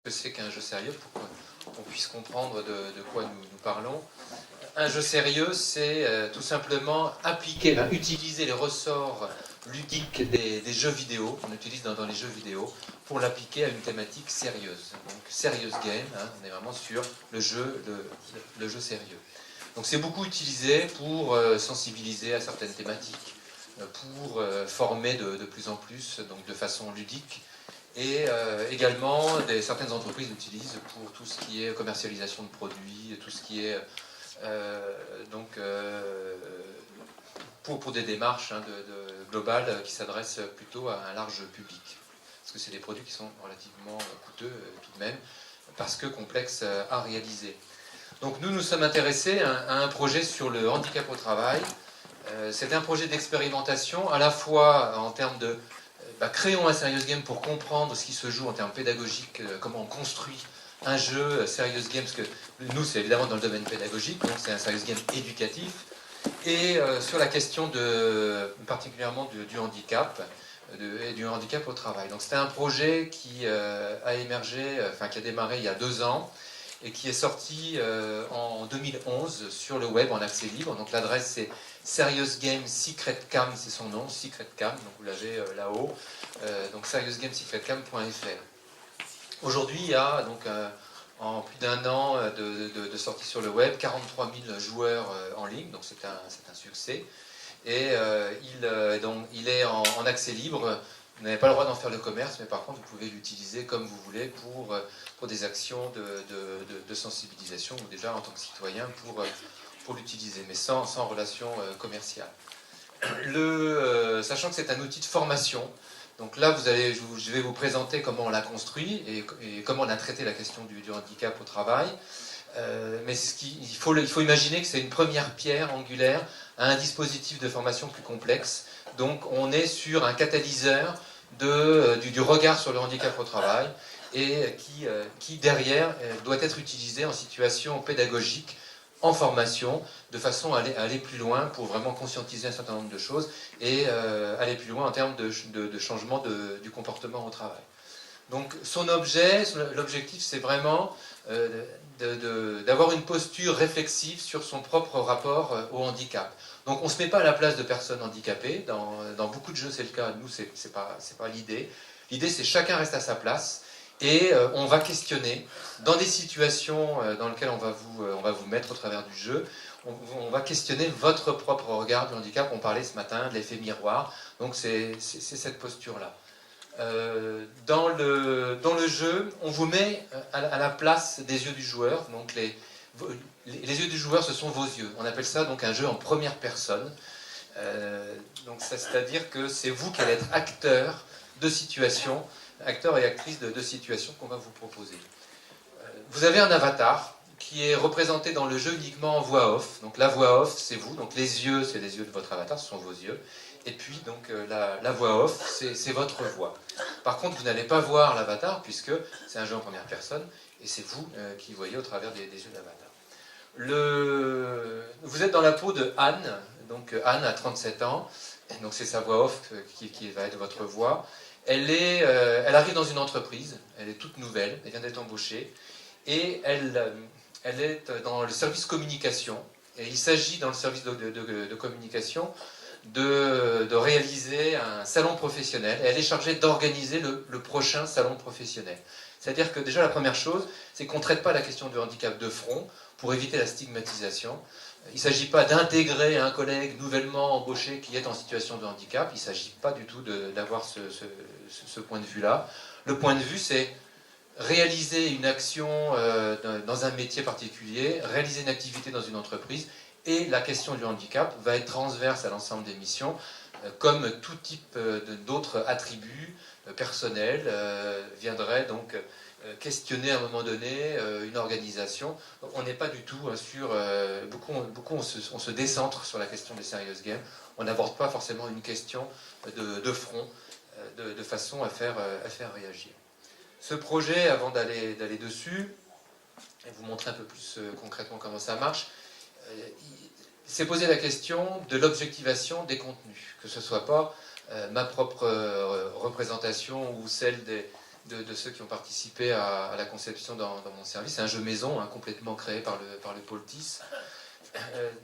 que c'est qu'un jeu sérieux pour qu'on puisse comprendre de quoi nous parlons. Un jeu sérieux, c'est tout simplement utiliser les ressorts ludiques des jeux vidéo, qu'on utilise dans les jeux vidéo, pour l'appliquer à une thématique sérieuse. Donc, serious game, hein, on est vraiment sur le jeu sérieux. Donc, c'est beaucoup utilisé pour sensibiliser à certaines thématiques, pour former de plus en plus, donc de façon ludique. Et également, certaines entreprises l'utilisent pour tout ce qui est commercialisation de produits, tout ce qui est pour des démarches globales qui s'adressent plutôt à un large public. Parce que c'est des produits qui sont relativement coûteux tout de même, parce que complexes à réaliser. Donc nous sommes intéressés à un projet sur le handicap au travail. C'est un projet d'expérimentation, à la fois en termes de créons un serious game pour comprendre ce qui se joue en termes pédagogiques, comment on construit un jeu serious game, parce que nous c'est évidemment dans le domaine pédagogique, donc c'est un serious game éducatif, et sur la question particulièrement du handicap, et du handicap au travail. Donc c'était un projet qui a émergé, qui a démarré il y a 2 ans, et qui est sorti en 2011 sur le web en accès libre. Donc l'adresse c'est Serious Game Secret Cam, c'est son nom, Secret Cam, donc vous l'avez là-haut, donc seriousgamesecretcam.fr. Aujourd'hui, il y a donc en plus d'1 an de sortie sur le web, 43 000 joueurs en ligne, donc c'est un succès. Et il est en accès libre. Vous n'avez pas le droit d'en faire le commerce, mais par contre, vous pouvez l'utiliser comme vous voulez pour des actions de sensibilisation, ou déjà en tant que citoyen pour l'utiliser, mais sans relation commerciale. Sachant que c'est un outil de formation, donc là, je vais vous présenter comment on l'a construit et comment on a traité la question du handicap au travail. Mais il faut imaginer que c'est une première pierre angulaire à un dispositif de formation plus complexe. Donc on est sur un catalyseur du regard sur le handicap au travail et qui derrière doit être utilisé en situation pédagogique, en formation, de façon à aller plus loin pour vraiment conscientiser un certain nombre de choses et aller plus loin en termes de changement du comportement au travail. Donc l'objectif c'est vraiment d'avoir une posture réflexive sur son propre rapport au handicap. Donc on ne se met pas à la place de personnes handicapées, dans beaucoup de jeux c'est le cas, nous c'est pas l'idée. L'idée c'est chacun reste à sa place et on va questionner dans des situations dans lesquelles on va vous mettre au travers du jeu, on va questionner votre propre regard du handicap. On parlait ce matin de l'effet miroir, donc c'est cette posture-là. Dans le jeu, on vous met à la place des yeux du joueur. Donc les yeux du joueur, ce sont vos yeux. On appelle ça donc un jeu en première personne. Donc c'est-à-dire que c'est vous qui allez être acteur de situation, acteur et actrice de situation qu'on va vous proposer. Vous avez un avatar qui est représenté dans le jeu uniquement en voix off. Donc la voix off, c'est vous. Donc les yeux, c'est les yeux de votre avatar, ce sont vos yeux. Et puis donc la voix off, c'est votre voix. Par contre, vous n'allez pas voir l'avatar puisque c'est un jeu en première personne et c'est vous qui voyez au travers des yeux de l'avatar. Vous êtes dans la peau de Anne. Donc Anne a 37 ans. Et donc c'est sa voix off qui va être votre voix. Elle arrive dans une entreprise. Elle est toute nouvelle. Elle vient d'être embauchée. Et elle est dans le service communication. Et il s'agit dans le service de communication de réaliser un salon professionnel. Et elle est chargée d'organiser le prochain salon professionnel. C'est-à-dire que déjà la première chose, c'est qu'on ne traite pas la question du handicap de front pour éviter la stigmatisation. Il ne s'agit pas d'intégrer un collègue nouvellement embauché qui est en situation de handicap. Il ne s'agit pas du tout d'avoir ce point de vue-là. Le point de vue, c'est réaliser une action dans un métier particulier, réaliser une activité dans une entreprise, et la question du handicap va être transverse à l'ensemble des missions, comme tout type d'autres attributs personnels viendraient donc questionner à un moment donné une organisation. On n'est pas du tout sur... beaucoup on se décentre sur la question des serious games. On n'aborde pas forcément une question de front, de façon à faire réagir. Ce projet, avant d'aller dessus, et vous montrer un peu plus concrètement comment ça marche, s'est posé la question de l'objectivation des contenus, que ce ne soit pas ma propre représentation ou celle de ceux qui ont participé à la conception dans mon service. C'est un jeu maison, hein, complètement créé par le pôle TIS.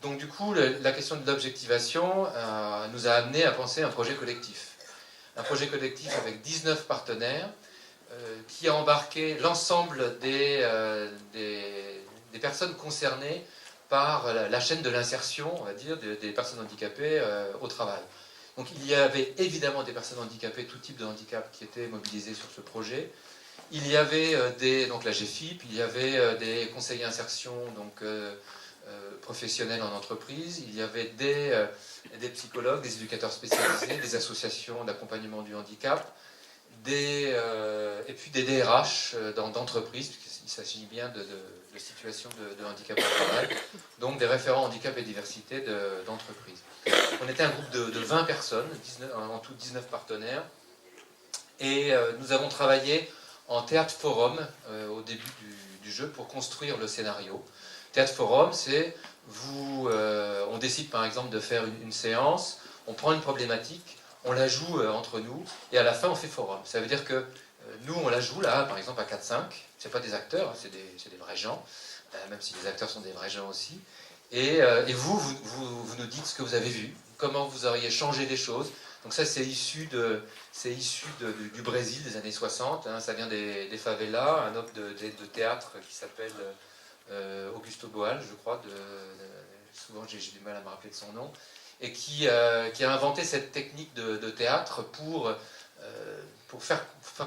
Donc du coup, la question de l'objectivation nous a amené à penser un projet collectif. Un projet collectif avec 19 partenaires qui a embarqué l'ensemble des personnes concernées par la chaîne de l'insertion, on va dire, des personnes handicapées au travail. Donc il y avait évidemment des personnes handicapées, tout type de handicap, qui étaient mobilisées sur ce projet. Il y avait donc la GFIP, il y avait des conseillers insertion donc, professionnels en entreprise, il y avait des psychologues, des éducateurs spécialisés, des associations d'accompagnement du handicap, et puis des DRH d'entreprises, puisqu'il s'agit bien de situations de handicap au travail, donc des référents handicap et diversité d'entreprises. On était un groupe de 20 personnes, en tout 19 partenaires, et nous avons travaillé en théâtre forum au début du jeu pour construire le scénario. Théâtre forum, c'est on décide par exemple de faire une séance, on prend une problématique, on la joue entre nous, et à la fin on fait forum. Ça veut dire que nous on la joue là, par exemple à 4-5, c'est pas des acteurs, hein, c'est des vrais gens, même si les acteurs sont des vrais gens aussi. Et vous nous dites ce que vous avez vu, comment vous auriez changé les choses. Donc ça, c'est issu du Brésil des années 60, hein, ça vient des favelas, un homme de théâtre qui s'appelle Augusto Boal, je crois, souvent j'ai du mal à me rappeler de son nom, et qui a inventé cette technique de théâtre pour faire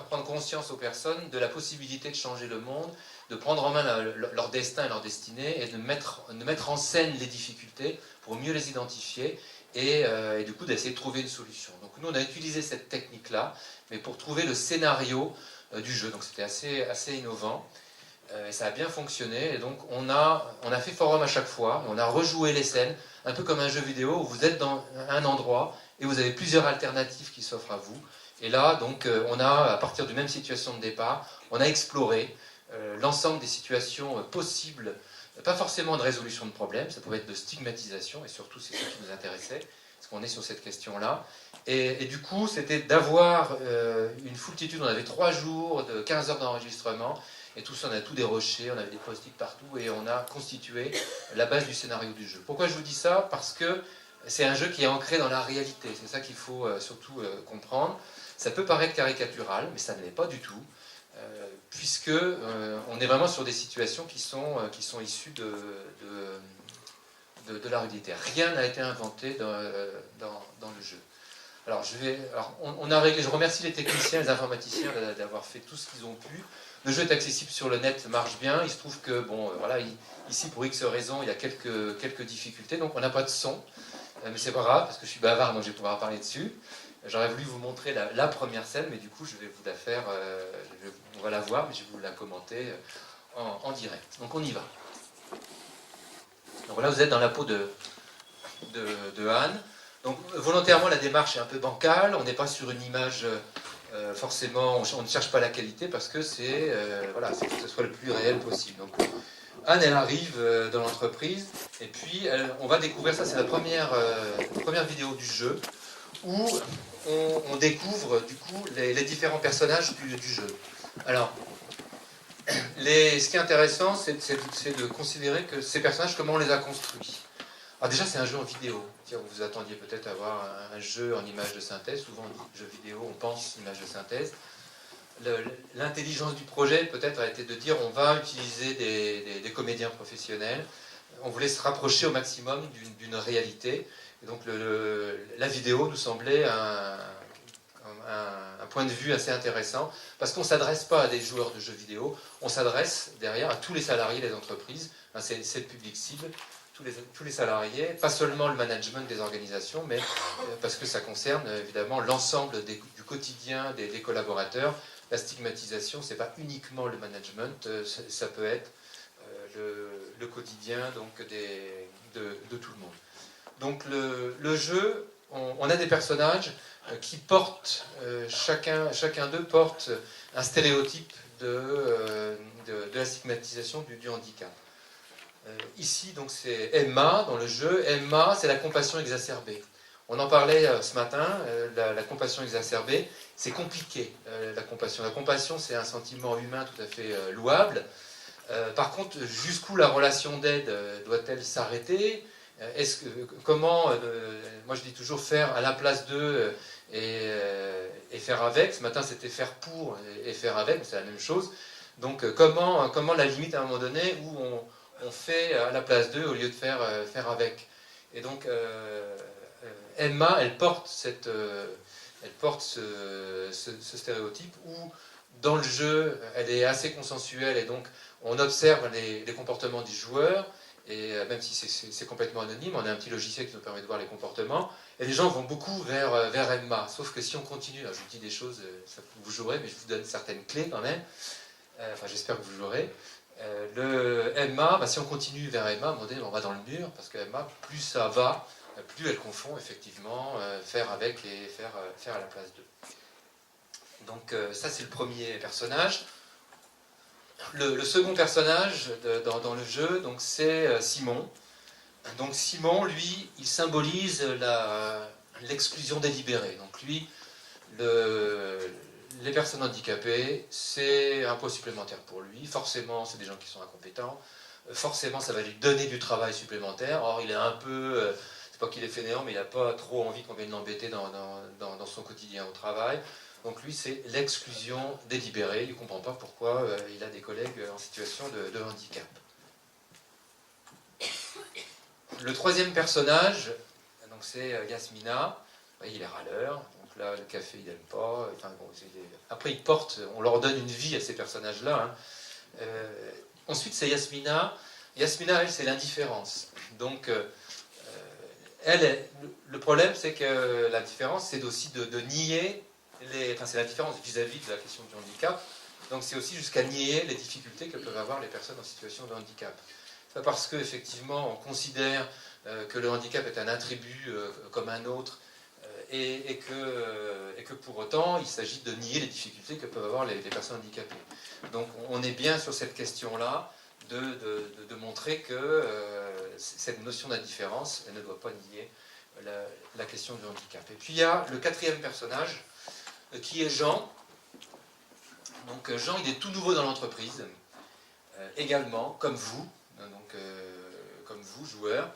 prendre conscience aux personnes de la possibilité de changer le monde, de prendre en main leur destin et leur destinée, et de mettre en scène les difficultés pour mieux les identifier, et du coup d'essayer de trouver une solution. Donc nous on a utilisé cette technique-là, mais pour trouver le scénario du jeu, donc c'était assez innovant, et ça a bien fonctionné, et donc on a fait forum à chaque fois, on a rejoué les scènes, un peu comme un jeu vidéo où vous êtes dans un endroit, et vous avez plusieurs alternatives qui s'offrent à vous, et là donc on a, à partir d'une même situation de départ, on a exploré l'ensemble des situations possibles, pas forcément de résolution de problèmes, ça pouvait être de stigmatisation, et surtout c'est ce qui nous intéressait, parce qu'on est sur cette question-là. Et du coup, c'était d'avoir une foultitude, on avait 3 jours, de 15 heures d'enregistrement, et tout ça, on a tout déroché, on avait des post-it partout, et on a constitué la base du scénario du jeu. Pourquoi je vous dis ça? Parce que c'est un jeu qui est ancré dans la réalité, c'est ça qu'il faut surtout comprendre. Ça peut paraître caricatural, mais ça ne l'est pas du tout. Puisque on est vraiment sur des situations qui sont issues de la réalité. Rien n'a été inventé dans le jeu. Alors, je remercie les techniciens, les informaticiens d'avoir fait tout ce qu'ils ont pu. Le jeu est accessible sur le net, marche bien. Il se trouve que, voilà, ici, pour X raisons, il y a quelques difficultés. Donc, on n'a pas de son. Mais c'est pas grave, parce que je suis bavard, donc je vais pouvoir parler dessus. J'aurais voulu vous montrer la première scène, mais du coup, je vais vous la faire, on va la voir, mais je vais vous la commenter en direct. Donc, on y va. Donc là, vous êtes dans la peau de Anne. Donc, volontairement, la démarche est un peu bancale. On n'est pas sur une image, forcément, on ne cherche pas la qualité, parce que c'est que ce soit le plus réel possible. Donc, Anne, elle arrive dans l'entreprise, et puis on va découvrir, ça c'est la première vidéo du jeu, où on découvre du coup les différents personnages du jeu. Alors, ce qui est intéressant, c'est de considérer que ces personnages, comment on les a construits. Alors déjà, c'est un jeu en vidéo. Vous attendiez peut-être à avoir un jeu en image de synthèse. Souvent, on dit jeu vidéo, on pense image de synthèse. L'intelligence du projet, peut-être, a été de dire on va utiliser des comédiens professionnels. On voulait se rapprocher au maximum d'une réalité. Et donc, la vidéo nous semblait un point de vue assez intéressant, parce qu'on ne s'adresse pas à des joueurs de jeux vidéo, on s'adresse derrière à tous les salariés des entreprises, c'est le public cible, tous les salariés, pas seulement le management des organisations, mais parce que ça concerne évidemment l'ensemble du quotidien des collaborateurs. La stigmatisation, ce n'est pas uniquement le management, ça peut être le quotidien donc, de tout le monde. Donc le jeu, on a des personnages qui portent, chacun d'eux porte un stéréotype de la stigmatisation du handicap. Ici, donc, c'est Emma dans le jeu. Emma, c'est la compassion exacerbée. On en parlait ce matin, la compassion exacerbée, c'est compliqué, la compassion. La compassion, c'est un sentiment humain tout à fait louable. Par contre, jusqu'où la relation d'aide doit-elle s'arrêter? Comment, moi je dis toujours faire à la place d'eux et faire avec. Ce matin, c'était faire pour et faire avec, c'est la même chose. Donc, comment la limite à un moment donné où on fait à la place d'eux au lieu de faire avec. Et donc, Emma, elle porte ce stéréotype où, dans le jeu, elle est assez consensuelle et donc on observe les comportements du joueur, et même si c'est complètement anonyme, on a un petit logiciel qui nous permet de voir les comportements, et les gens vont beaucoup vers Emma. Sauf que si on continue, je vous dis des choses, vous jouerez, mais je vous donne certaines clés quand même, enfin j'espère que vous jouerez. Emma, si on continue vers Emma, à un moment donné, on va dans le mur, parce que Emma, plus ça va, plus elle confond effectivement faire avec et faire à la place d'eux. Donc ça c'est le premier personnage. Le second personnage dans le jeu, donc c'est Simon. Donc Simon, lui, il symbolise l'exclusion délibérée. Donc lui, les personnes handicapées, c'est un poids supplémentaire pour lui. Forcément, c'est des gens qui sont incompétents. Forcément, ça va lui donner du travail supplémentaire. Or, il est un peu, c'est pas qu'il est fainéant, mais il n'a pas trop envie qu'on vienne l'embêter dans son quotidien au travail. Donc lui, c'est l'exclusion délibérée. Il ne comprend pas pourquoi il a des collègues en situation de handicap. Le troisième personnage, donc c'est Yasmina. Il est râleur. Donc là, le café, il n'aime pas. Enfin, bon, après, on leur donne une vie à ces personnages-là. Ensuite, c'est Yasmina. Yasmina, elle, c'est l'indifférence. Donc, le problème, c'est que l'indifférence, c'est aussi de nier c'est l'indifférence vis-à-vis de la question du handicap. Donc c'est aussi jusqu'à nier les difficultés que peuvent avoir les personnes en situation de handicap. C'est pas parce qu'effectivement on considère que le handicap est un attribut comme un autre et que pour autant il s'agit de nier les difficultés que peuvent avoir les personnes handicapées. Donc on est bien sur cette question-là de montrer que cette notion d'indifférence ne doit pas nier la question du handicap. Et puis il y a le quatrième personnage qui est Jean. Donc Jean, il est tout nouveau dans l'entreprise, également, comme vous, comme vous, joueurs.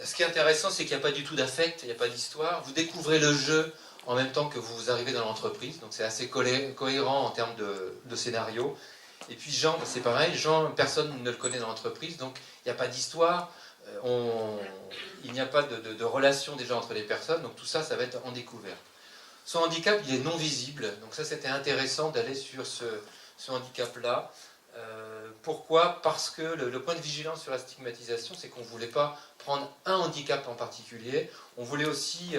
Ce qui est intéressant, c'est qu'il n'y a pas du tout d'affect, il n'y a pas d'histoire. Vous découvrez le jeu en même temps que vous arrivez dans l'entreprise, donc c'est assez cohérent en termes de scénario. Et puis Jean, c'est pareil, Jean, personne ne le connaît dans l'entreprise, donc il n'y a pas d'histoire, il n'y a pas de relation déjà entre les personnes, donc tout ça, ça va être en découverte. Son handicap, il est non visible, donc ça c'était intéressant d'aller sur ce handicap-là. Pourquoi? Parce que le point de vigilance sur la stigmatisation, c'est qu'on ne voulait pas prendre un handicap en particulier, on voulait aussi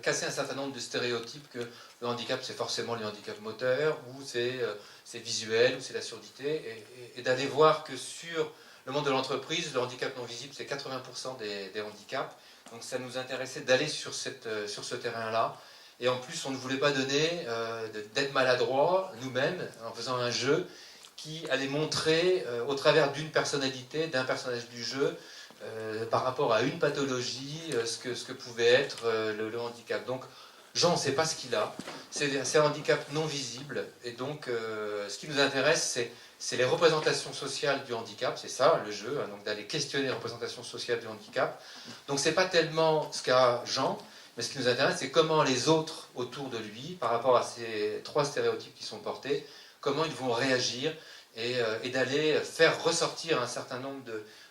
casser un certain nombre de stéréotypes que le handicap c'est forcément le handicap moteur, ou c'est visuel, ou c'est la surdité, et d'aller voir que sur le monde de l'entreprise, le handicap non visible c'est 80% des handicaps, donc ça nous intéressait d'aller sur ce terrain-là. Et en plus, on ne voulait pas donner d'être maladroit nous-mêmes en faisant un jeu qui allait montrer au travers d'une personnalité, d'un personnage du jeu, par rapport à une pathologie, ce que pouvait être le handicap. Donc Jean, on ne sait pas ce qu'il a. C'est un handicap non visible. Et donc, ce qui nous intéresse, c'est les représentations sociales du handicap. C'est ça, le jeu, donc d'aller questionner les représentations sociales du handicap. Donc, ce n'est pas tellement ce qu'a Jean, mais ce qui nous intéresse, c'est comment les autres autour de lui, par rapport à ces trois stéréotypes qui sont portés, comment ils vont réagir et d'aller faire ressortir un certain nombre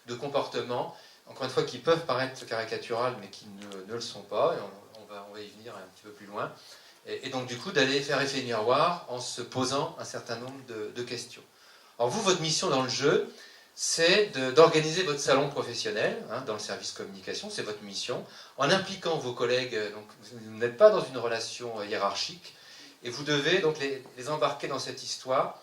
de comportements, encore une fois, qui peuvent paraître caricaturales, mais qui ne le sont pas. Et on va y venir un petit peu plus loin. Et donc, du coup, d'aller faire effet miroir en se posant un certain nombre de questions. Alors, vous, votre mission dans le jeu, c'est d'organiser votre salon professionnel dans le service communication, c'est votre mission, en impliquant vos collègues. Donc, vous n'êtes pas dans une relation hiérarchique, et vous devez donc les embarquer dans cette histoire,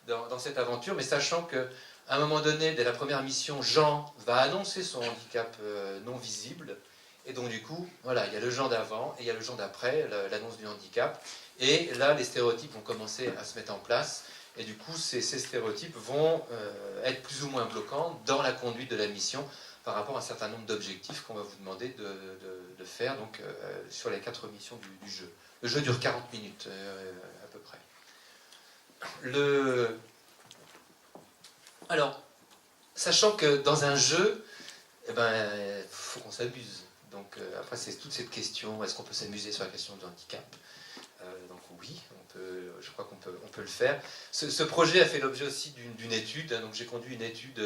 dans cette aventure, mais sachant qu'à un moment donné, dès la première mission, Jean va annoncer son handicap non visible, et donc du coup, voilà, il y a le Jean d'avant et il y a le Jean d'après, l'annonce du handicap, et là, les stéréotypes vont commencer à se mettre en place. Et du coup, ces stéréotypes vont être plus ou moins bloquants dans la conduite de la mission par rapport à un certain nombre d'objectifs qu'on va vous demander de faire donc, sur les 4 missions du jeu. Le jeu dure 40 minutes à peu près. Alors, sachant que dans un jeu, eh ben, faut qu'on s'amuse. Donc après, c'est toute cette question, est-ce qu'on peut s'amuser sur la question du handicap? Donc oui, je crois qu'on peut le faire. Ce projet a fait l'objet aussi d'une étude. Donc j'ai conduit une étude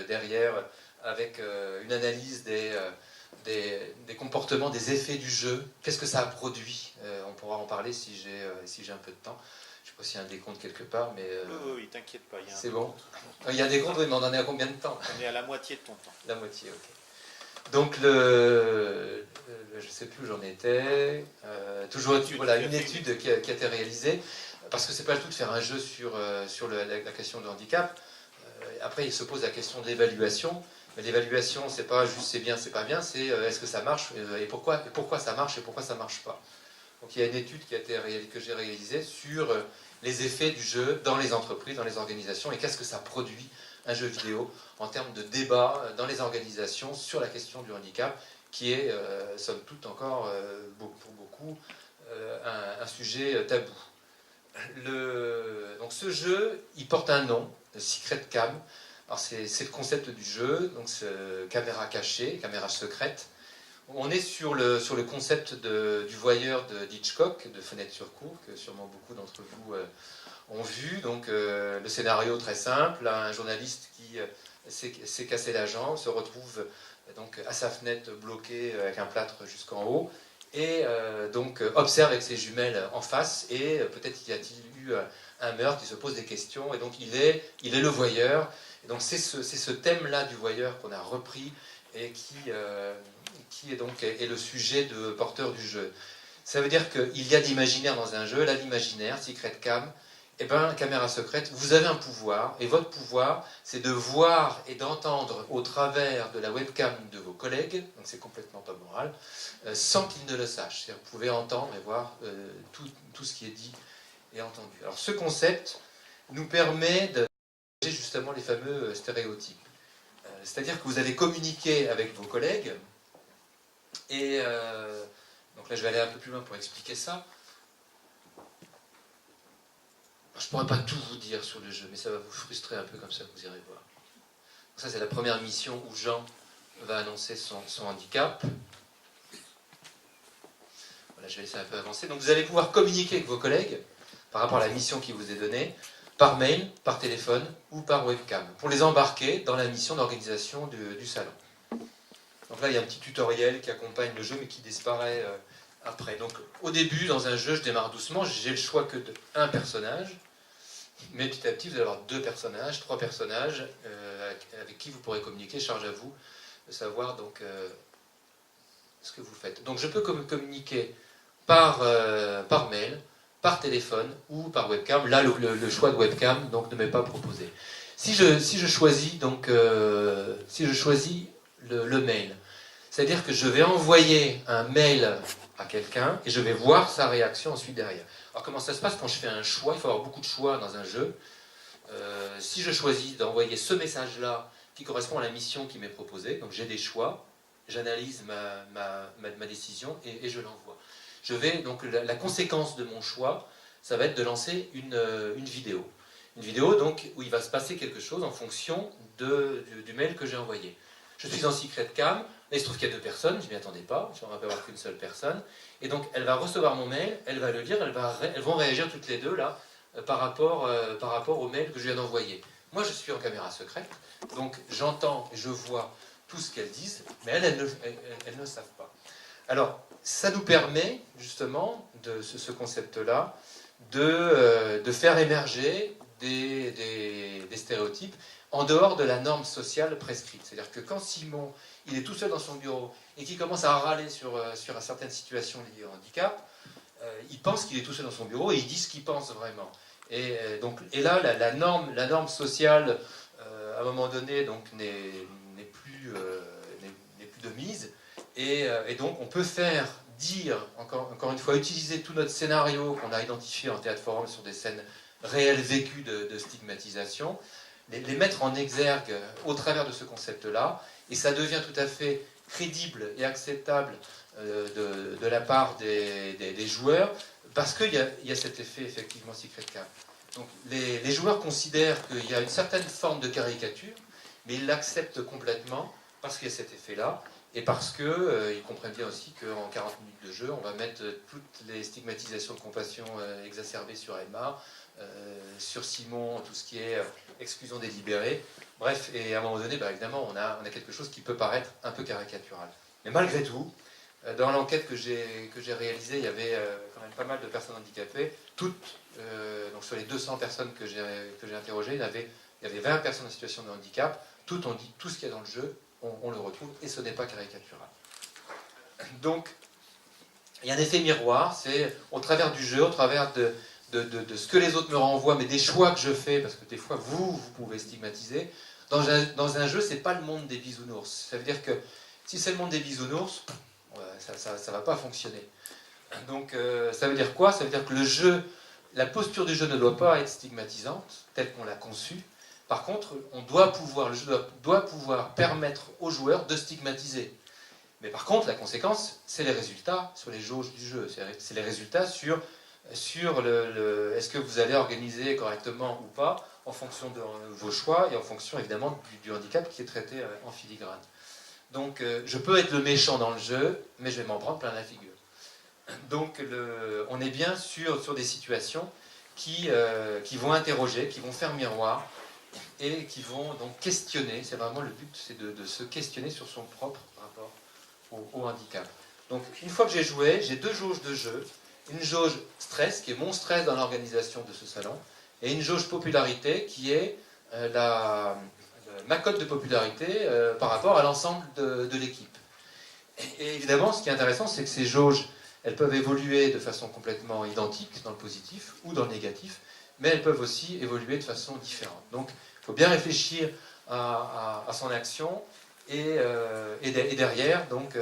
derrière avec une analyse des comportements, des effets du jeu. Qu'est-ce que ça a produit? On pourra en parler si j'ai un peu de temps. Je ne sais pas s'il y a un décompte quelque part, mais... oui, t'inquiète pas. C'est bon. Il y a un décompte, oui, mais on en est à combien de temps? On est à la moitié de ton temps. La moitié, ok. Donc, je ne sais plus où j'en étais. Toujours voilà, une étude qui a été réalisée, parce que c'est pas le tout de faire un jeu sur la question du handicap. Après, il se pose la question de l'évaluation. Mais l'évaluation, c'est pas juste c'est bien, c'est pas bien, c'est est-ce que ça marche et pourquoi ça marche et pourquoi ça marche pas. Donc, il y a une étude que j'ai réalisée sur les effets du jeu dans les entreprises, dans les organisations, et qu'est-ce que ça produit, un jeu vidéo, en termes de débat dans les organisations sur la question du handicap, qui est, somme toute, encore, pour beaucoup, un sujet tabou. Donc ce jeu, il porte un nom, Secret Cam. Alors c'est le concept du jeu, donc caméra cachée, caméra secrète. On est sur le concept du voyeur d'Hitchcock, de Fenêtre sur cour, que sûrement beaucoup d'entre vous ont vu. Donc le scénario très simple, un journaliste qui s'est cassé la jambe, se retrouve donc à sa fenêtre bloquée avec un plâtre jusqu'en haut, et donc observe avec ses jumelles en face, et peut-être y a-t-il eu un meurtre, il se pose des questions, et donc il est le voyeur. Et donc c'est ce thème-là du voyeur qu'on a repris, et qui est donc est le sujet porteur du jeu. Ça veut dire qu'il y a de l'imaginaire dans un jeu. Là, l'imaginaire, Secret Cam, eh ben, caméra secrète, vous avez un pouvoir, et votre pouvoir, c'est de voir et d'entendre au travers de la webcam de vos collègues, donc c'est complètement pas moral, sans qu'ils ne le sachent. Vous pouvez entendre et voir tout ce qui est dit et entendu. Alors ce concept nous permet de justement les fameux stéréotypes. C'est-à-dire que vous allez communiquer avec vos collègues, et donc là je vais aller un peu plus loin pour expliquer ça. Je ne pourrais pas tout vous dire sur le jeu, mais ça va vous frustrer un peu, comme ça vous irez voir. Donc ça c'est la première mission où Jean va annoncer son handicap. Voilà, je vais laisser un peu avancer. Donc vous allez pouvoir communiquer avec vos collègues par rapport à la mission qui vous est donnée, par mail, par téléphone ou par webcam, pour les embarquer dans la mission d'organisation du salon. Donc là, il y a un petit tutoriel qui accompagne le jeu, mais qui disparaît après. Donc au début, dans un jeu, je démarre doucement, j'ai le choix que d'un personnage, mais petit à petit, vous allez avoir 2 personnages, 3 personnages, avec qui vous pourrez communiquer. Charge à vous de savoir donc ce que vous faites. Donc je peux communiquer par mail, par téléphone ou par webcam. Là, le choix de webcam donc, ne m'est pas proposé. Si je choisis donc, le mail, c'est-à-dire que je vais envoyer un mail à quelqu'un et je vais voir sa réaction ensuite derrière. Alors comment ça se passe quand je fais un choix? Il faut avoir beaucoup de choix dans un jeu. Si je choisis d'envoyer ce message-là qui correspond à la mission qui m'est proposée, donc j'ai des choix, j'analyse ma décision et je l'envoie. Donc la conséquence de mon choix, ça va être de lancer une vidéo. Une vidéo donc, où il va se passer quelque chose en fonction du mail que j'ai envoyé. Je suis en Secret Cam, et il se trouve qu'il y a 2 personnes, je ne m'y attendais pas, je ne vais pas avoir qu'une seule personne, et donc elle va recevoir mon mail, elle va le lire, elles vont réagir toutes les deux là, par rapport au mail que je viens d'envoyer. Moi je suis en caméra secrète, donc j'entends et je vois tout ce qu'elles disent, mais elles ne savent pas. Alors, ça nous permet justement, de ce concept-là, de faire émerger des stéréotypes en dehors de la norme sociale prescrite. C'est-à-dire que quand Simon, il est tout seul dans son bureau et qu'il commence à râler sur certaines situations liées au handicap, il pense qu'il est tout seul dans son bureau et il dit ce qu'il pense vraiment. Et là, la norme sociale, à un moment donné, n'est plus de mise. Et donc, on peut faire dire, encore une fois, utiliser tout notre scénario qu'on a identifié en théâtre forum sur des scènes réelles vécues de stigmatisation, les mettre en exergue au travers de ce concept-là, et ça devient tout à fait crédible et acceptable de la part des joueurs, parce qu'il y a cet effet effectivement Secret Cam. Donc les joueurs considèrent qu'il y a une certaine forme de caricature, mais ils l'acceptent complètement parce qu'il y a cet effet-là, et parce qu'ils comprennent bien aussi qu'en 40 minutes de jeu, on va mettre toutes les stigmatisations de compassion exacerbées sur Emma, sur Simon, tout ce qui est exclusion délibérée. Bref, et à un moment donné, évidemment, on a quelque chose qui peut paraître un peu caricatural. Mais malgré tout, dans l'enquête que j'ai réalisée, il y avait quand même pas mal de personnes handicapées. Toutes, donc sur les 200 personnes que j'ai interrogées, il y avait 20 personnes en situation de handicap. Toutes ont dit tout ce qu'il y a dans le jeu, on le retrouve, et ce n'est pas caricatural. Donc, il y a un effet miroir, c'est au travers du jeu, au travers de ce que les autres me renvoient, mais des choix que je fais, parce que des fois, vous pouvez stigmatiser. Dans un jeu, c'est pas le monde des bisounours. Ça veut dire que si c'est le monde des bisounours, ça va pas fonctionner. Donc, ça veut dire quoi? Ça veut dire que le jeu, la posture du jeu ne doit pas être stigmatisante, telle qu'on l'a conçue. Par contre, le jeu doit pouvoir permettre aux joueurs de stigmatiser. Mais par contre, la conséquence, c'est les résultats sur les jauges du jeu. C'est les résultats sur est-ce que vous allez organiser correctement ou pas, en fonction de vos choix et en fonction évidemment du handicap qui est traité en filigrane. Donc je peux être le méchant dans le jeu, mais je vais m'en prendre plein la figure. Donc on est bien sur des situations qui vont interroger, qui vont faire miroir et qui vont donc questionner. C'est vraiment le but, c'est de se questionner sur son propre rapport au handicap. Donc une fois que j'ai joué, j'ai 2 jauges de jeu. Une jauge stress, qui est mon stress dans l'organisation de ce salon, et une jauge popularité, qui est ma cote de popularité par rapport à l'ensemble de l'équipe. Et évidemment, ce qui est intéressant, c'est que ces jauges, elles peuvent évoluer de façon complètement identique, dans le positif ou dans le négatif, mais elles peuvent aussi évoluer de façon différente. Donc, il faut bien réfléchir à son action, et derrière, donc,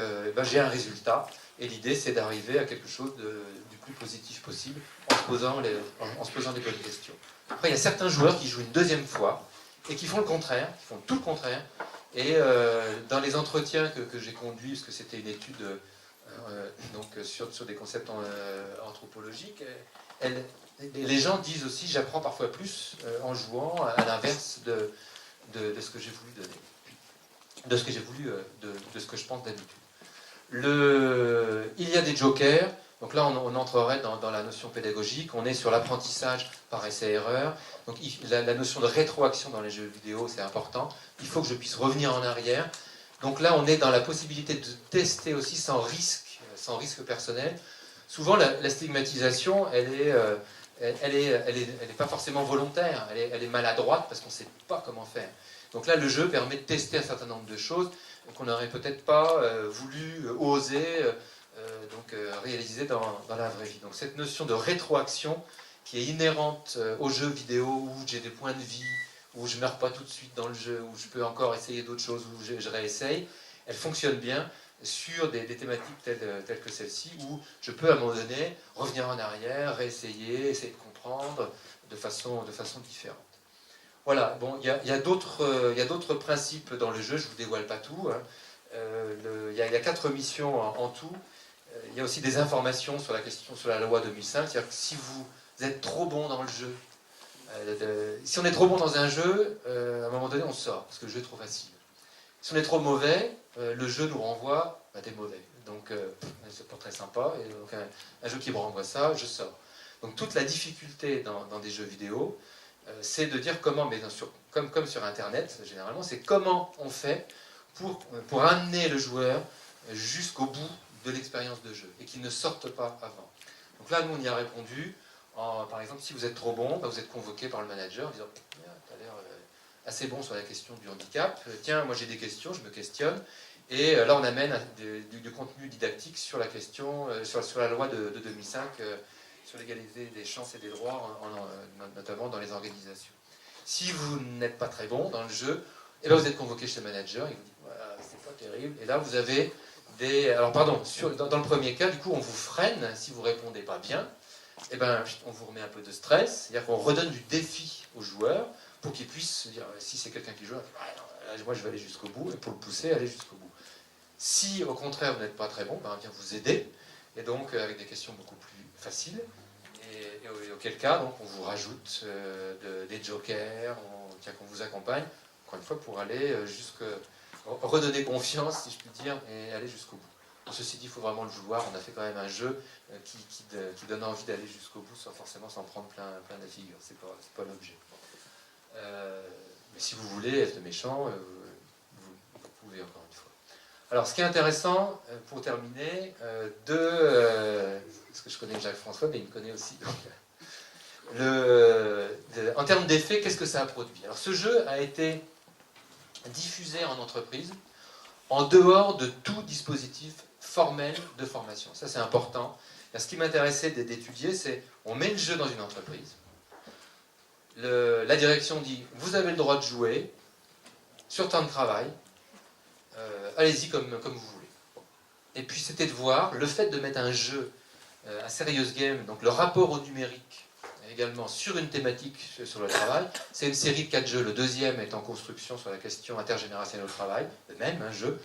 j'ai un résultat. Et l'idée, c'est d'arriver à quelque chose du plus positif possible en se posant des bonnes questions. Après, il y a certains joueurs qui jouent une 2e fois et qui font le contraire, qui font tout le contraire. Et dans les entretiens que j'ai conduits, parce que c'était une étude donc sur des concepts anthropologiques, les gens disent aussi j'apprends parfois plus en jouant, à l'inverse de ce que j'ai voulu donner, de ce que je pense d'habitude. Il y a des jokers, donc là on entrerait dans la notion pédagogique, on est sur l'apprentissage par essai-erreur, donc la notion de rétroaction dans les jeux vidéo c'est important, il faut que je puisse revenir en arrière, donc là on est dans la possibilité de tester aussi sans risque personnel. Souvent la stigmatisation elle est pas forcément volontaire, elle est maladroite parce qu'on ne sait pas comment faire. Donc là le jeu permet de tester un certain nombre de choses qu'on n'aurait peut-être pas voulu oser réaliser dans la vraie vie. Donc cette notion de rétroaction qui est inhérente aux jeux vidéo où j'ai des points de vie, où je ne meurs pas tout de suite dans le jeu, où je peux encore essayer d'autres choses, où je réessaye, elle fonctionne bien sur des thématiques telles que celle-ci, où je peux à un moment donné revenir en arrière, réessayer, essayer de comprendre de façon différente. Voilà, bon, il y a d'autres principes dans le jeu, je ne vous dévoile pas tout. Hein. Il y a 4 missions en tout. Il y a aussi des informations sur la loi 2005, c'est-à-dire que si vous êtes trop bon dans le jeu, si on est trop bon dans un jeu, à un moment donné on sort, parce que le jeu est trop facile. Si on est trop mauvais, le jeu nous renvoie à des mauvais. Donc c'est pas très sympa, et donc un jeu qui me renvoie ça, je sors. Donc toute la difficulté dans des jeux vidéo, c'est de dire comment, mais comme sur Internet, généralement, c'est comment on fait pour amener le joueur jusqu'au bout de l'expérience de jeu, et qu'il ne sorte pas avant. Donc là, nous, on y a répondu, par exemple, si vous êtes trop bon, vous êtes convoqué par le manager en disant « tu as l'air assez bon sur la question du handicap, tiens, moi j'ai des questions, je me questionne ». Et là, on amène du contenu didactique sur la question, sur la loi de 2005, sur l'égalité des chances et des droits, notamment dans les organisations. Si vous n'êtes pas très bon dans le jeu, et bien vous êtes convoqué chez le manager, il vous dit voilà, c'est pas terrible, et là vous avez alors pardon, dans le premier cas, du coup on vous freine si vous répondez pas bien, et ben on vous remet un peu de stress, c'est-à-dire qu'on redonne du défi aux joueurs pour qu'il puisse se dire, si c'est quelqu'un qui joue, moi je vais aller jusqu'au bout, et pour le pousser, aller jusqu'au bout. Si au contraire vous n'êtes pas très bon, on vient vous aider, et donc avec des questions beaucoup plus faciles, et auquel cas donc, on vous rajoute des jokers, qu'on vous accompagne, encore une fois, pour aller redonner confiance, si je puis dire, et aller jusqu'au bout. Ceci dit, il faut vraiment le vouloir. On a fait quand même un jeu qui donne envie d'aller jusqu'au bout sans forcément s'en prendre plein la figure. C'est pas l'objet. Mais si vous voulez être méchant, vous pouvez encore une fois. Alors, ce qui est intéressant, pour terminer, parce que je connais Jacques-François, mais il me connaît aussi. Donc, en termes d'effet, qu'est-ce que ça a produit? Alors, ce jeu a été diffusé en entreprise en dehors de tout dispositif formel de formation. Ça, c'est important. Ce qui m'intéressait d'étudier, c'est on met le jeu dans une entreprise. La direction dit, vous avez le droit de jouer sur temps de travail. Allez-y comme vous voulez. Et puis, c'était de voir le fait de mettre un jeu, un serious game, donc le rapport au numérique, également sur une thématique sur le travail. C'est une série de 4 jeux. Le deuxième est en construction sur la question intergénérationnelle au travail, le même, un jeu.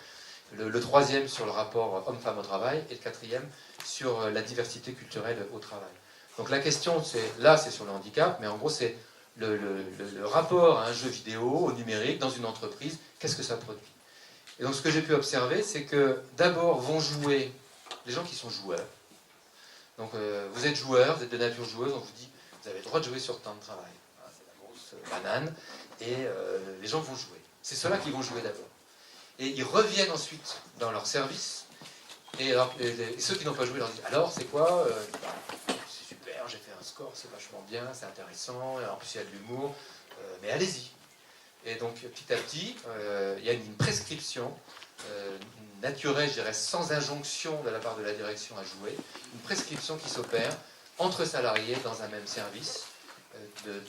Le troisième sur le rapport homme-femme au travail, et le quatrième sur la diversité culturelle au travail. Donc la question, c'est sur le handicap, mais en gros, c'est le rapport à un jeu vidéo, au numérique, dans une entreprise, qu'est-ce que ça produit? Et donc ce que j'ai pu observer, c'est que d'abord vont jouer les gens qui sont joueurs. Donc vous êtes joueur, vous êtes de nature joueuse, on vous dit, vous avez le droit de jouer sur temps de travail. Voilà, c'est la grosse banane, et les gens vont jouer. C'est ceux-là qui vont jouer d'abord. Et ils reviennent ensuite dans leur service, et ceux qui n'ont pas joué leur disent, alors c'est quoi? C'est super, j'ai fait un score, c'est vachement bien, c'est intéressant, en plus il y a de l'humour, mais allez-y. Et donc petit à petit, il y a une prescription naturelle, je dirais, sans injonction de la part de la direction à jouer, une prescription qui s'opère entre salariés dans un même service,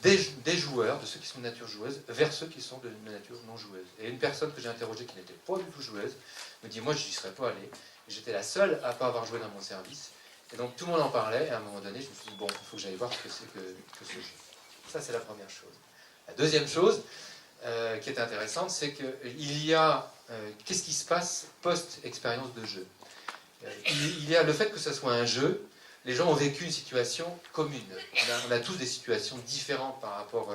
des joueurs, de ceux qui sont de nature joueuse, vers ceux qui sont de nature non joueuse. Et une personne que j'ai interrogée qui n'était pas du tout joueuse me dit, moi je n'y serais pas allé, j'étais la seule à ne pas avoir joué dans mon service, et donc tout le monde en parlait, et à un moment donné je me suis dit, bon, il faut que j'aille voir ce que c'est que ce jeu. Ça c'est la première chose. La deuxième chose qui est intéressante, c'est qu'il y a, qu'est-ce qui se passe post-expérience de jeu? Il y a le fait que ce soit un jeu. Les gens ont vécu une situation commune. On a tous des situations différentes par rapport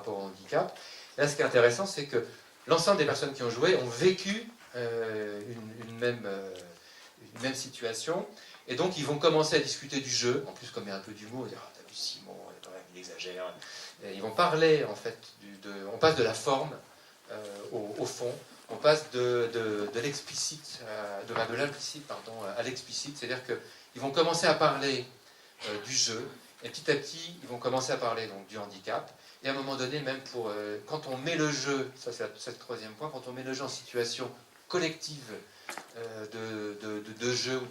au handicap. Là, ce qui est intéressant, c'est que l'ensemble des personnes qui ont joué ont vécu une même situation. Et donc, ils vont commencer à discuter du jeu. En plus, comme il y a un peu d'humour, ils vont dire, ah, t'as vu Simon, quand même, il exagère. Et ils vont parler, en fait, on passe de la forme au fond. On passe de l'explicite, de l'implicite, pardon, à l'explicite. C'est-à-dire que ils vont commencer à parler du jeu, et petit à petit, ils vont commencer à parler donc, du handicap. Et à un moment donné, même quand on met le jeu, ça c'est le troisième point, quand on met le jeu en situation collective de jeu ou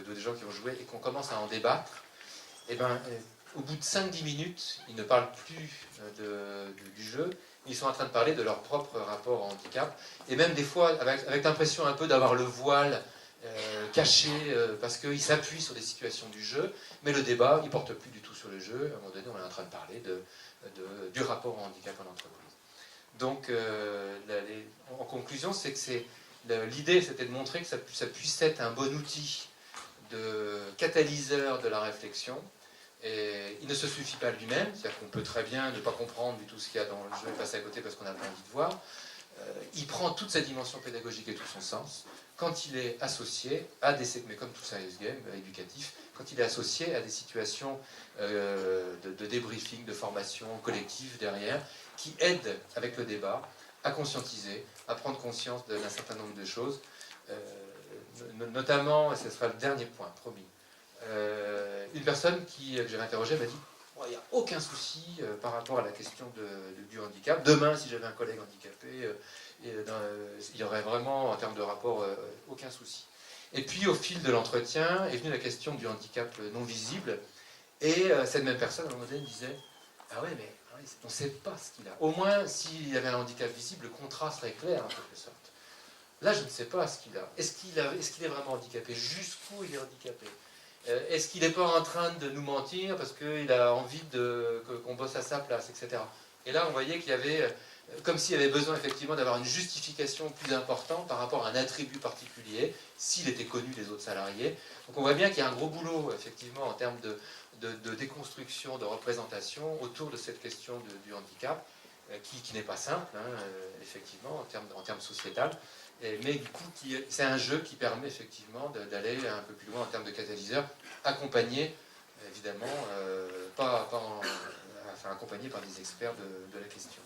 de gens qui ont joué, et qu'on commence à en débattre, et ben, au bout de 5-10 minutes, ils ne parlent plus du jeu, ils sont en train de parler de leur propre rapport au handicap, et même des fois, avec l'impression un peu d'avoir le voile caché, parce qu'ils s'appuient sur des situations du jeu, mais le débat, il ne porte plus du tout sur le jeu. À un moment donné, on est en train de parler du rapport au handicap en entreprise. Donc, en conclusion, c'est que l'idée, c'était de montrer que ça puisse être un bon outil de catalyseur de la réflexion. Et il ne se suffit pas lui-même, c'est-à-dire qu'on peut très bien ne pas comprendre du tout ce qu'il y a dans le jeu et passer à côté parce qu'on n'a pas envie de voir. Il prend toute sa dimension pédagogique et tout son sens quand il est associé à mais comme tout serious game éducatif, quand il est associé à des situations de débriefing, de formation collective derrière, qui aident avec le débat à conscientiser, à prendre conscience d'un certain nombre de choses, notamment, et ce sera le dernier point, promis, une personne que j'avais interrogée m'a dit il n'y a aucun souci par rapport à la question du handicap. Demain, si j'avais un collègue handicapé, il y aurait vraiment, en termes de rapport, aucun souci. Et puis, au fil de l'entretien, est venue la question du handicap non visible. Et cette même personne, à un moment donné, me disait ah ouais, mais on ne sait pas ce qu'il a. Au moins, s'il avait un handicap visible, le contrat serait clair, en quelque sorte. Là, je ne sais pas ce qu'il a. Est-ce qu'il est vraiment handicapé? Jusqu'où il est handicapé? Est-ce qu'il n'est pas en train de nous mentir parce qu'il a envie qu'on bosse à sa place, etc. Et là, on voyait qu'il y avait, comme s'il y avait besoin effectivement d'avoir une justification plus importante par rapport à un attribut particulier, s'il était connu des autres salariés. Donc on voit bien qu'il y a un gros boulot, effectivement, en termes de déconstruction, de représentation autour de cette question du handicap, qui n'est pas simple, hein, effectivement, en termes sociétal. Mais du coup, c'est un jeu qui permet effectivement d'aller un peu plus loin en termes de catalyseur, accompagné, évidemment, accompagné par des experts de la question.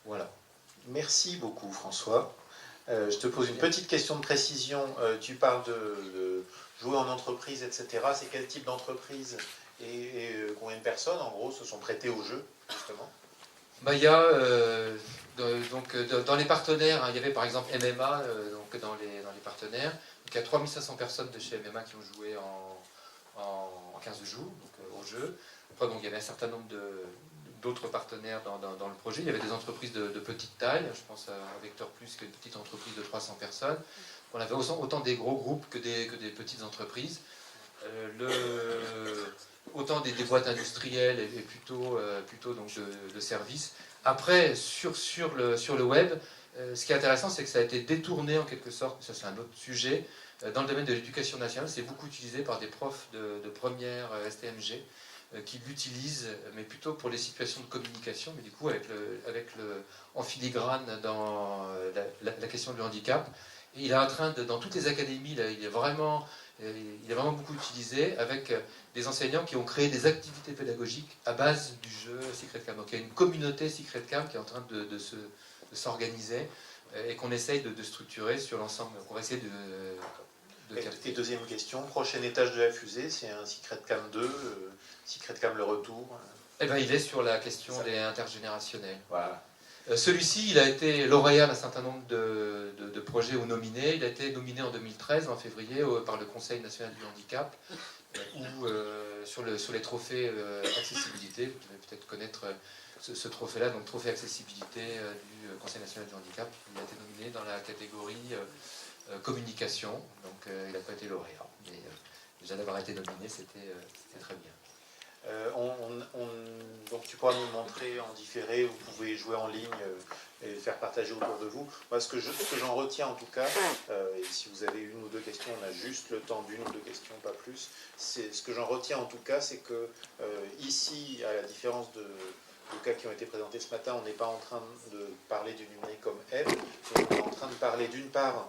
Voilà. Merci beaucoup, François. Je te pose une petite question de précision. Tu parles de jouer en entreprise, etc. C'est quel type d'entreprise et combien de personnes, en gros, se sont prêtées au jeu, justement? Il y a, dans les partenaires, hein, il y avait par exemple MMA donc dans les partenaires. Donc, il y a 3500 personnes de chez MMA qui ont joué en 15 jours donc, au jeu. Après, il y avait un certain nombre d'autres partenaires dans le projet. Il y avait des entreprises de petite taille, je pense à Vector Plus, qui est une petite entreprise de 300 personnes. On avait autant des gros groupes que des petites entreprises. Autant des boîtes industrielles et plutôt donc de services. Après, sur le web, ce qui est intéressant, c'est que ça a été détourné en quelque sorte, ça c'est un autre sujet, dans le domaine de l'éducation nationale, c'est beaucoup utilisé par des profs de première STMG qui l'utilisent, mais plutôt pour les situations de communication, mais du coup en filigrane dans la question du handicap. Et il est en train dans toutes les académies, là, il est vraiment beaucoup utilisé avec des enseignants qui ont créé des activités pédagogiques à base du jeu Secret Cam. Donc il y a une communauté Secret Cam qui est en train de s'organiser et qu'on essaye de structurer sur l'ensemble. On va essayer de Et deuxième question, prochain étage de la fusée, c'est un Secret Cam 2, Secret Cam le retour. Eh ben, il est sur la question des intergénérationnels. Voilà. Celui-ci, il a été lauréat d'un certain nombre de projets ou nominés. Il a été nominé en 2013, en février, par le Conseil national du handicap, ou sur les trophées accessibilité. Vous devez peut-être connaître ce trophée-là, donc trophée accessibilité du Conseil national du handicap. Il a été nominé dans la catégorie communication, donc il n'a pas été lauréat. Mais déjà d'avoir été nominé, c'était très bien. Donc tu pourras nous montrer en différé, vous pouvez jouer en ligne et faire partager autour de vous. Moi, ce que j'en retiens en tout cas, et si vous avez une ou deux questions, on a juste le temps d'une ou deux questions, pas plus. Ce que j'en retiens en tout cas, c'est que ici, à la différence de cas qui ont été présentés ce matin, on n'est pas en train de parler du numérique comme aide, on est en train de parler d'une part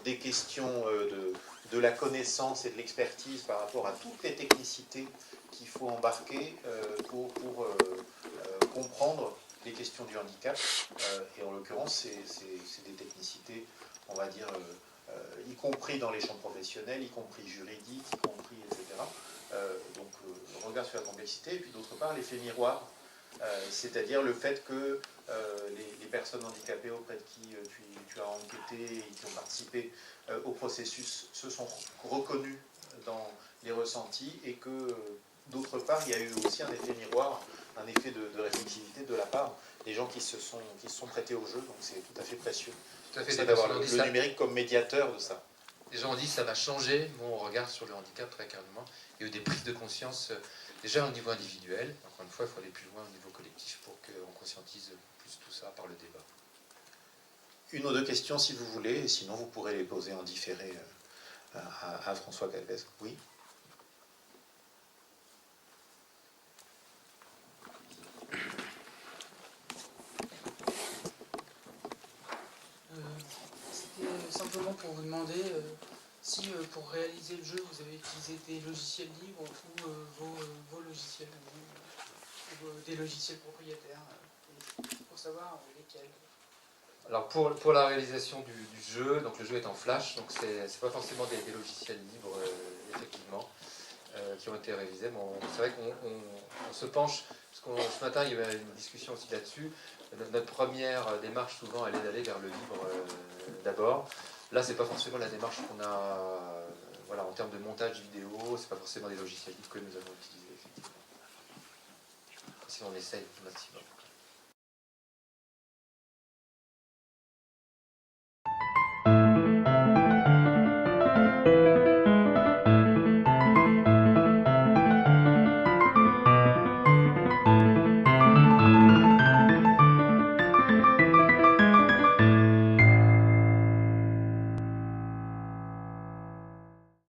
des questions de la connaissance et de l'expertise par rapport à toutes les technicités qu'il faut embarquer pour comprendre les questions du handicap. Et en l'occurrence, c'est des technicités, on va dire, y compris dans les champs professionnels, y compris juridiques, y compris, etc. Donc, regard sur la complexité. Et puis d'autre part, l'effet miroir, c'est-à-dire le fait que les personnes handicapées auprès de qui tu as enquêté et qui ont participé au processus se sont reconnues dans les ressentis et que d'autre part, il y a eu aussi un effet miroir, un effet de réflexivité de la part des gens qui se sont prêtés au jeu, donc c'est tout à fait précieux. Tout à fait, d'avoir le numérique comme médiateur de ça. Les gens ont dit que ça va changer mon regard sur le handicap très clairement. Il y a eu des prises de conscience déjà au niveau individuel. Encore une fois, il faut aller plus loin au niveau collectif pour qu'on conscientise plus tout ça par le débat. Une ou deux questions si vous voulez, et sinon vous pourrez les poser en différé à François Calvez. Oui. C'était simplement pour vous demander si pour réaliser le jeu vous avez utilisé des logiciels libres ou vos logiciels ou des logiciels propriétaires, pour savoir lesquels. Alors pour la réalisation du jeu, donc le jeu est en Flash, donc c'est pas forcément des logiciels libres effectivement qui ont été réalisés. Bon, c'est vrai qu'on se penche, parce que ce matin il y avait une discussion aussi là-dessus. Notre première démarche souvent elle est d'aller vers le libre d'abord. Là c'est pas forcément la démarche qu'on a voilà, en termes de montage vidéo, c'est pas forcément des logiciels libres que nous avons utilisés effectivement. Si on essaye au maximum.